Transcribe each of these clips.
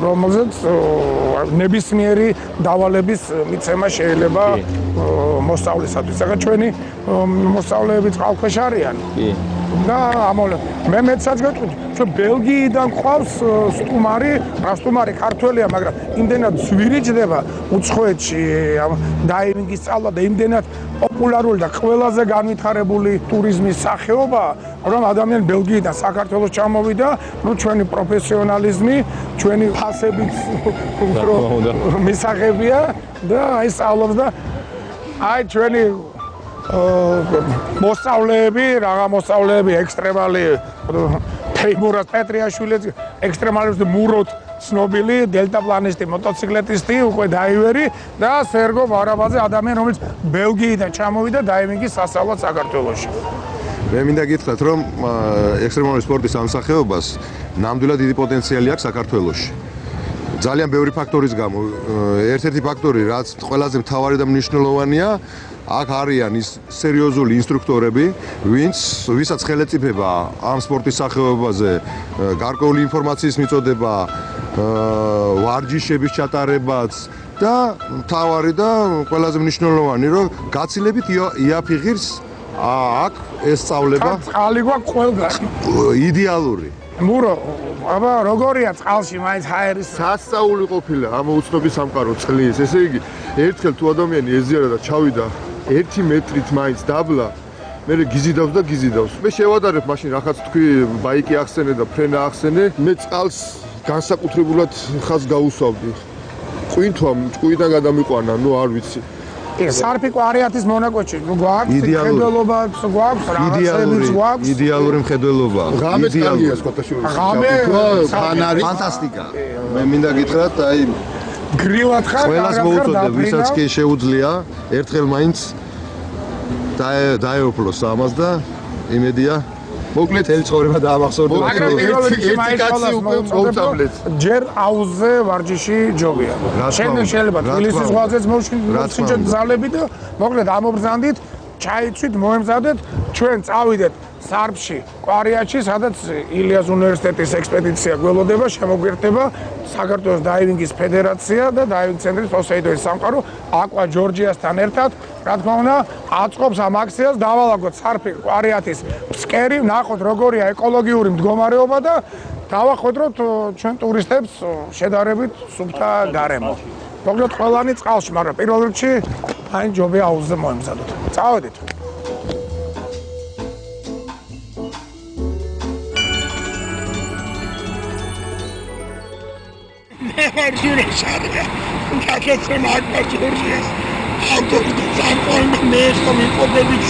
რომელზეც ნებისმიერი დავალების მიცემა შეიძლება მოსწავლისათვის. ეხლა ჩვენი მოსწავლეები წყალქვეშ არიან. და მე მეცაც გეტყვით, ჩვენ ბელგიიდან ყავს სტუმარი ქართველია, მაგრამ იმდენად ზვირიჭდება უცხოეთში დაივინგის სწავლა და იმდენად პოპულარული და ყველაზე განვითარებული ტურიზმის სახეობა, რომ ადამიანი ბელგიიდან საქართველოს ჩამოვიდა, ჩვენი პროფესიონალიზმი, ჩვენი ფასებიც უფრო მისაღებია და აი სწავლობს და აი ჩვენი მოსწავლეები ექსტრემალი თეიმურაზ პეტრიაშვილი ექსტრემალისტი მუროთ ცნობილი დელტაპლანისტი მოტოციკლეტისტი უკვე დაივერი და სერგო ბარაბაძე ადამიანი რომელიც ბელგიიდან ჩამოვიდა დაივინგის სასწავლად საქართველოში. მე მინდა გითხრათ რომ ექსტრემალური სპორტის ამსახეობას ნამდვილად დიდი პოტენციალი აქვს საქართველოში. ძალიან ბევრი ფაქტორის გამო ერთ-ერთი ფაქტორი რაც ყველაზე მთავარი და მნიშვნელოვანია აქ არიან ის სერიოზული ინსტრუქტორები, ვისაც ხელეწიფება ამ სპორტის სახეობაზე გარკვეული ინფორმაციის მიწოდება, ვარჯიშების ჩატარებაც და მთავარი და ყველაზე მნიშვნელოვანი, რომ გაცილებით იაფიღირს აქ ეს სწავლება. წყალი გვაქვს ყველგან. იდეალური. მურო, აბა როგორია წყალში მაინც ჰაერის სასწაული ყოფილა ამ უცნობის სამყარო წყლის. ესე იგი, ერთხელ თუ ადამიანი ეზიარა და ჩავიდა 1 მეტრით მაინც დაბლა, მე გიზიდავს და გიზიდავს. მე შევადარებ მაშინ რაღაცა თქვი ბაიკი ახსენე და ფრენა ახსენე, მე წყალს განსაკუთრებულად ხას გაუსვავდი. ჭკვიდან გადამიყვანა, ნუ არ ვიცი. სარფიკო არიათის მონაკვეთში გვაქვს მხედველობა, გვაქვს რაღაცებიც გვაქვს. იდეალური მხედველობა. ღამე წყალია სკოტაშურის. ღამე ფანტასტიკა. მე მინდა გითხრათ, აი გრილად ხარ, ყველას მოუწოდებ, ვისაც კი შეუძლია, ერთხელ მაინც დაეუფლოს ამას და იმედია მოკლედ ელი ცხოვრება დაამახსოვრდეთ. მაგრამ პირველ რიგში მოუწოდებ, ჯერ აუზზე ვარჯიში ჯობია. შემდეგ შეიძლება თბილისის ზღვაზეც მოვშინჯოთ ძალები და მოკლედ ამობრძანდით, ჩაიცვით, მოემზადეთ, ჩვენ წავიდეთ სარფში, კვარიატში, სადაც ილიას უნივერსიტეტის ექსპედიცია გველოდება, შემოგვიერთდება საქართველოს დაივინგის ფედერაცია და დაივინგ ცენტრის პოსეიდონის სამყარო აკვა ჯორჯიასთან ერთად. რა თქმა უნდა, აწყობს ამ აქციას დავალაგოთ სარფი კვარიატის ფსკერი, ვნახოთ როგორია ეკოლოგიური მდგომარეობა და დავახვედროთ ჩვენ ტურისტებს შედარებით სუფთა გარემო. მოკლედ ყველანი წყალში, მაგრამ პირველ რიგში აი ჯობია აუზზე მოემზადოთ. წავედით. Jureshariya, kaketse magma Georgias, autori de Zampon, Meso, Mikovic,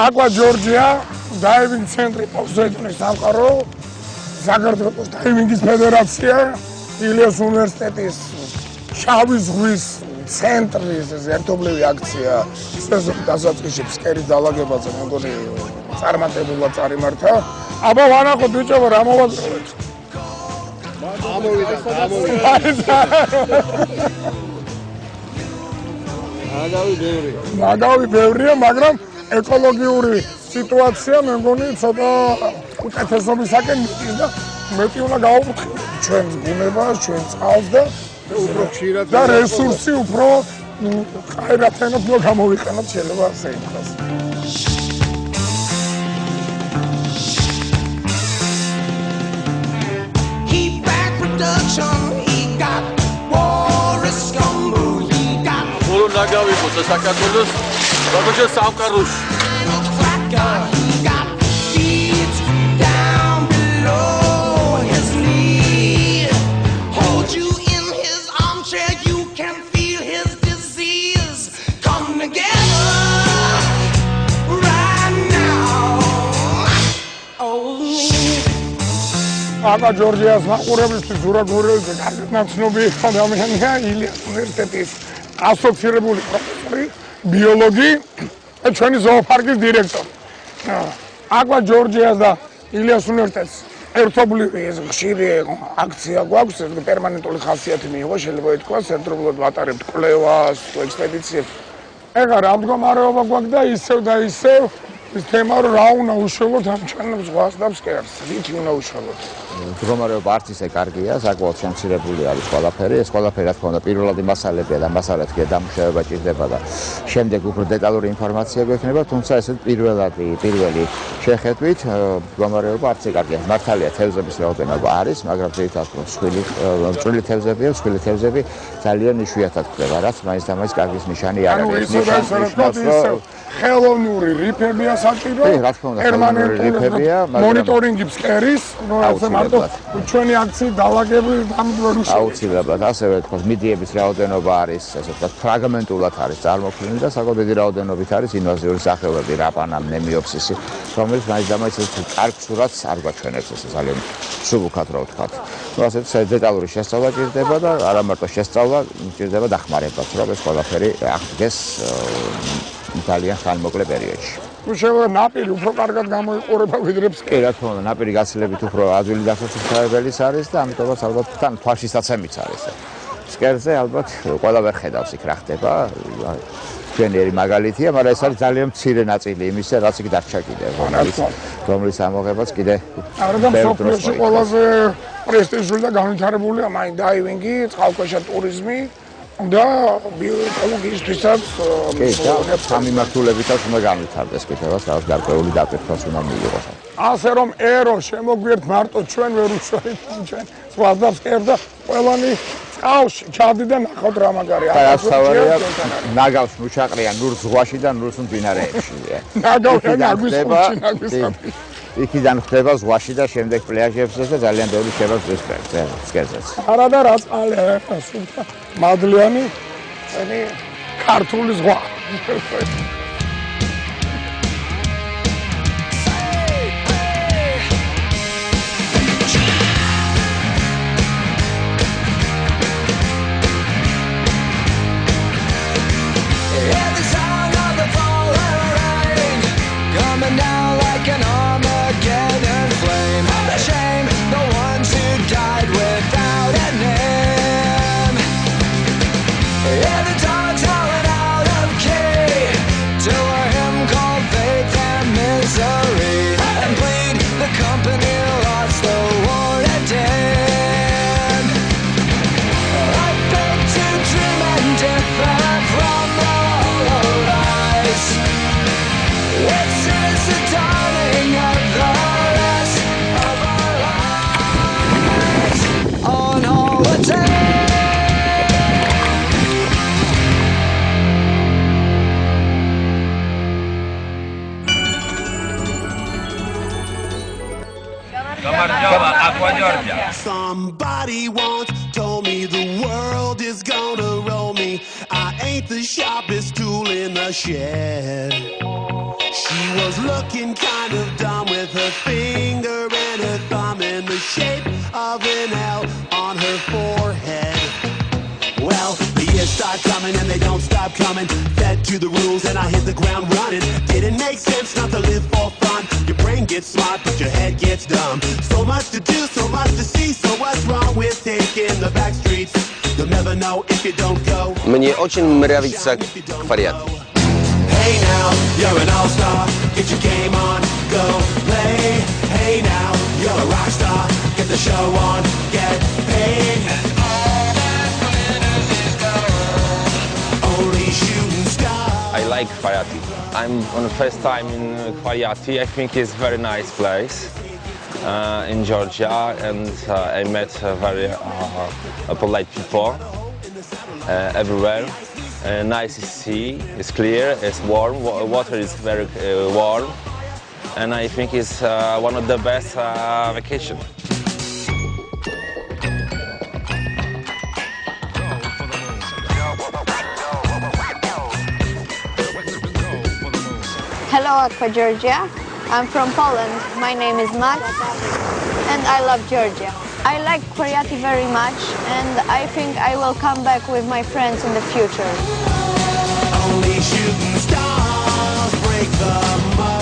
Aqua Georgia Diving Centri პოზიტონის სამყარო საქართველოს დაივინგის ფედერაცია ილიას უნივერსიტეტის შავი ზღვის ცენტრის ერთობლივი აქცია სეზონის დასაწყისში ფსკერის დალაგებაზე მე მგონი წარმატებულად წარიმართა. აბა ვანახოთ ბიჭებო რა მოვაგროვეთ. მაგავი ბევრია, მაგრამ ეკოლოგიური სიტუაცია მე მგონი ცოტა უკეთესობისაკენ მიწის და მეტი უნდა გავუკეთოთ ჩვენს ბუნებას, ჩვენს წყალს და უფრო ხშირად და რესურსი უფრო ხაირათენად უნდა გამოვიყენოთ შეიძლება ასე ითქვას. ბოლო ნაგავიყო საქართველოს როგორც სამყაროში. Aqua Georgia's მაყურებლისთვის ზურაგურელზე კარგად ნაცნობი ადამიანია ილიას უნივერსიტეტის ასოცირებული პროფესორი, ბიოლოგი და ჩვენი ზოოპარკის დირექტორი. Aqua Georgia's და ილიას უნივერსიტეტს ერთობლივი ეს ხშირი აქცია გვაქვს, პერმანენტული ხასიათი მიიღო, შეიძლება ითქვას, ერთდროულად ვატარებთ კვლევას, ექსპედიციებს. ეხლა რა მდგომარეობა გვაქვს და ისევ და ისევ ის თემა რა უნდა უშუალოდ ამ ჩვენს ზღვას და ფსკერს, რითი უნდა უშუალოდ. მდგომარეობა არც ისე კარგია, საკმაოდ შემცირებული არის ყველაფერი. ეს ყველაფერი რა თქმა უნდა პირველადი მასალებია და მასალეთია დამუშავება ჭირდება და შემდეგ უფრო დეტალური ინფორმაცია გვექნება, თუმცა ეს პირველი შეხედვით მდგომარეობა არც ისე კარგია. მართალია თევზების რაოდენობა არის, მაგრამ ძირითადად მსხვილი თევზებია, მსხვილი თევზები ძალიან იშვიათად ხდება, რაც მაინც და მაინც კარგის ნიშანი არ არის. ხელოვნური რიფებია საჭირო, პერმანენტული მონიტორინგი ფსკერის, ჩვენი აქციის დალაგების დამდგმელი აუცილებლად ასევე თქოს მიდიების რაოდენობა არის ასე ვთქვათ ფრაგმენტულად არის წარმოქმნილი და საკმაოდ დიდი რაოდენობით არის ინვაზიური სახეობები რაპანა ნემიოფსისი რომელიც მაინც და მაინც კარგ სურათს არ გვაჩვენებს ეს ძალიან სუბუქად რა ვთქვათ. ნუ ასეთ დეტალური შესწავლა ჭირდება და არა მარტო შესწავლა ჭირდება დახმარებაც რომ ეს ყველაფერი აღდგეს ძალიან ხანმოკლე პერიოდში. ნუ შეიძლება ნაპირი უფრო კარგად გამოიყურება ვიდრე ფსკერი. რა თქმა უნდა, ნაპირი გაცილებით უფრო ადვილი დასაცავებელიც არის და ამიტომაც ალბათ თან თვალშისაცემიც არის. ფსკერზე ალბათ ყველა ვერ ხედავს იქ რა ხდება. ჩვენერი მაგალითია, მაგრამ ეს არის ძალიან მცირე ნაწილი იმისა, რაც იქ დარჩა კიდე, რომლის ამოღებაც კიდე არა და მსოფლიოში ყველაზე პრესტიჟული და განვითარებულია მაინ დაივინგი, წყალქვეშა ტურიზმი. და ბიოეკოლოგიისთვისაც სამიმართულებითაც უნდა განვითარდეს კიდევაც რაღაც გარკვეული დაპირთვას უნდა მიიღოს. ასე რომ ერო შემოგვიერთ მარტო ჩვენ ვერ უშველით ჩვენ ზღვას და ფსკერს და ყველანი წყალში ჩავდით და ნახავთ რა მაგარია. ასთავარია ნაგავს ნუჩაყრიან ნურ ზღვაში და ნურს მდინარეებში. ნაგავია ნაგვის ხუთი ნაგვის იქიდან ხდება ზღვაში და შემდეგ პლაჟებზე და ძალიან ბევრი შევა ფსკერზეც. არა და რა წყალია სულთა მადლიანი წენი ქართული ზღვა. Somebody once told me the world is gonna roll me. I ain't the sharpest tool in the shed. She was looking kind of dumb with her finger and her thumb in the shape of an L on her forehead. Well, the years start coming and they don't stop coming. Fed to the rules and I hit the ground running. Didn't make sense not to live for fun. Your brain gets smart but your head gets dumb. So much to do, so much to see. So what's wrong with taking the back streets? You'll never know if you don't go. Мне очень нравится Фарят. Hey now, you're an all-star. Get your game on, go play. Hey now, you're a rock star. Get the show on, get paid. Only shooting stars. I like Fariati. I'm on the first time in Fariati. I think it's a very nice place in Georgia, and I met very polite people everywhere. Nice sea, it's clear, it's warm, water is very warm, and I think it's one of the best vacation. Hello, Aqua Georgia. I'm from Poland. My name is Max, and I love Georgia. I like Fariati very much, and I think I will come back with my friends in the future. Only shooting stars break the mold.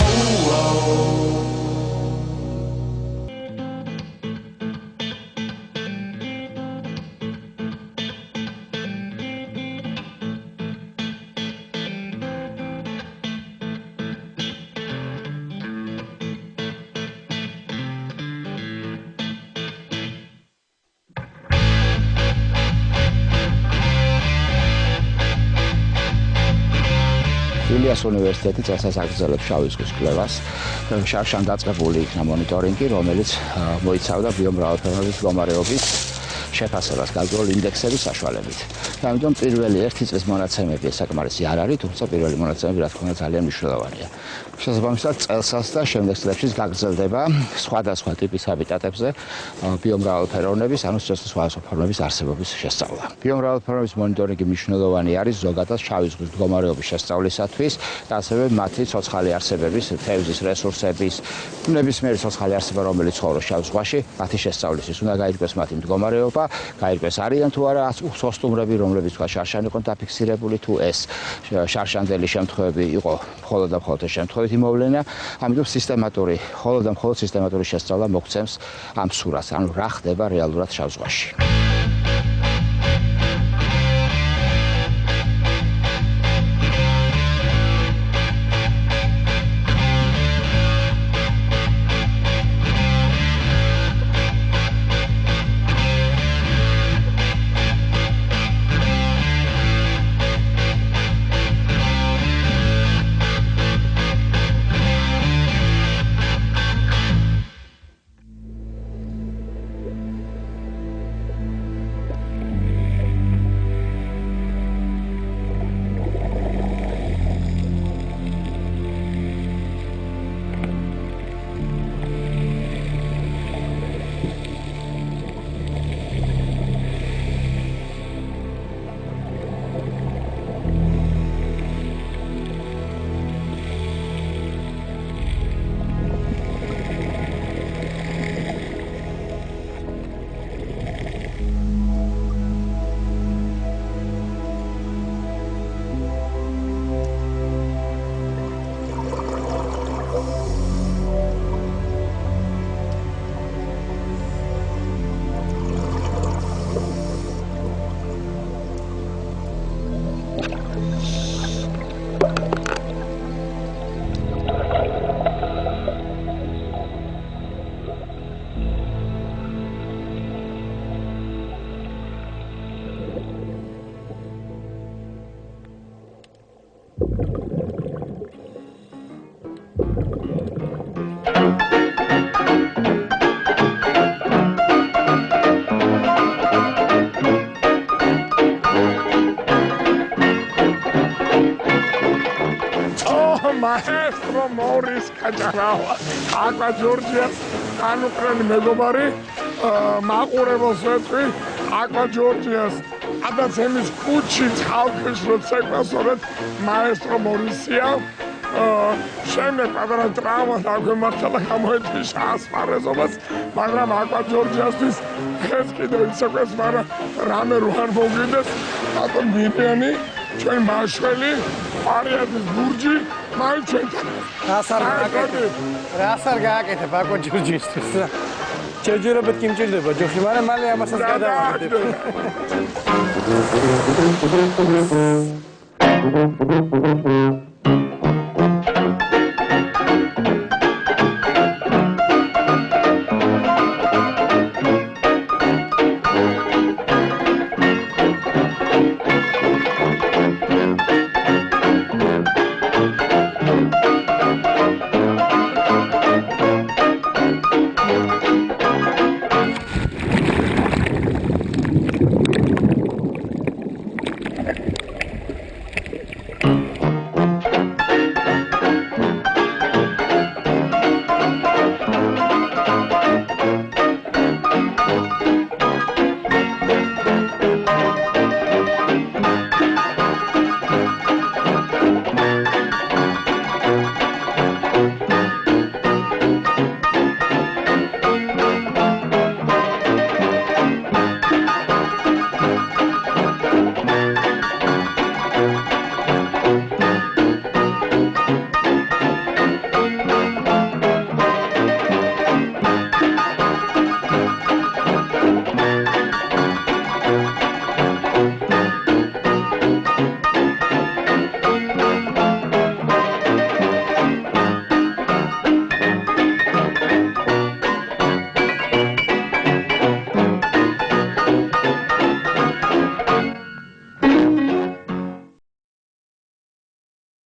ილიას უნივერსიტეტი წელსაც აგრძელებს შავი ზღვის კვლევას. შარშან დაწყებული იქნა მონიტორინგი, რომელიც მოიცავდა ბიომრავალფეროვნების მდგომარეობის შეფასებას გარკვეულ ინდექსების საშუალებით. ამიტომ პირველი ერთი წლის მონაცემები საკმარისი არ არის, თუმცა პირველი მონაცემები რა თქმა უნდა ძალიან მნიშვნელოვანია. შესაბამისად წელსაც და შემდეგ წლებშიც გაგრძელდება სხვადასხვა ტიპის ჰაბიტატებზე ბიომრავალფეროვნების, ანუ სხვადასხვა ფორმების არსებობის შესწავლა. ბიომრავალფეროვნების მონიტორინგი მნიშვნელოვანი არის ზოგადად შავი ზღვის მდგომარეობის შესწავლისათვის და ასევე მათი ცოცხალი არსებების, თევზის რესურსების, ნებისმიერი ცოცხალი არსება, რომელიც ცხოვრობს შავ ზღვაში, მათი შესწავლისთვის უნდა გაირკვეს მათი მდგომარეობა, გაირკვეს არიან თუ არა სოსტუმრები, რომლებიც თქვა შარშან იყო დაფიქსირებული, თუ ეს შარშანდელი შემთხვევები იყო მხოლოდ და მხოლოდ ეს შემთხვევით იმოვლენა. ამიტომ სისტემატური, მხოლოდ და მხოლოდ სისტემატური შესწავლა მოგცემს ამ სურათს, ანუ რა ხდება რეალურად შავ ზღვაში. Maestro Morris Kajarava, Aqua Georgia, Anukrani Megobari, მაყურებელს ვეთქვი Aqua Georgia's ადაცემის კუჩი ხალხის როცეკვასორეთ Maestro Morisia შემდეგ პატარა ტრავმა დაგვემართლა გამოეთიშა ასპარეზობას, მაგრამ აკვა ჯორჯიასთვის ხეს კიდევ იცოდეს, მაგრამ რამე რო არ მოგიდეს, ბატონ ბინიანი, ჩვენ მაშველი, პარიატის ბურჯი, მაინც ჩვენთან. რას არ გააკეთებ აკვა ჯორჯიასთვის რა. ჯერჯერობით კი მჭირდება ჯოხი, მაგრამ მალე ამასაც გადავაკეთებ.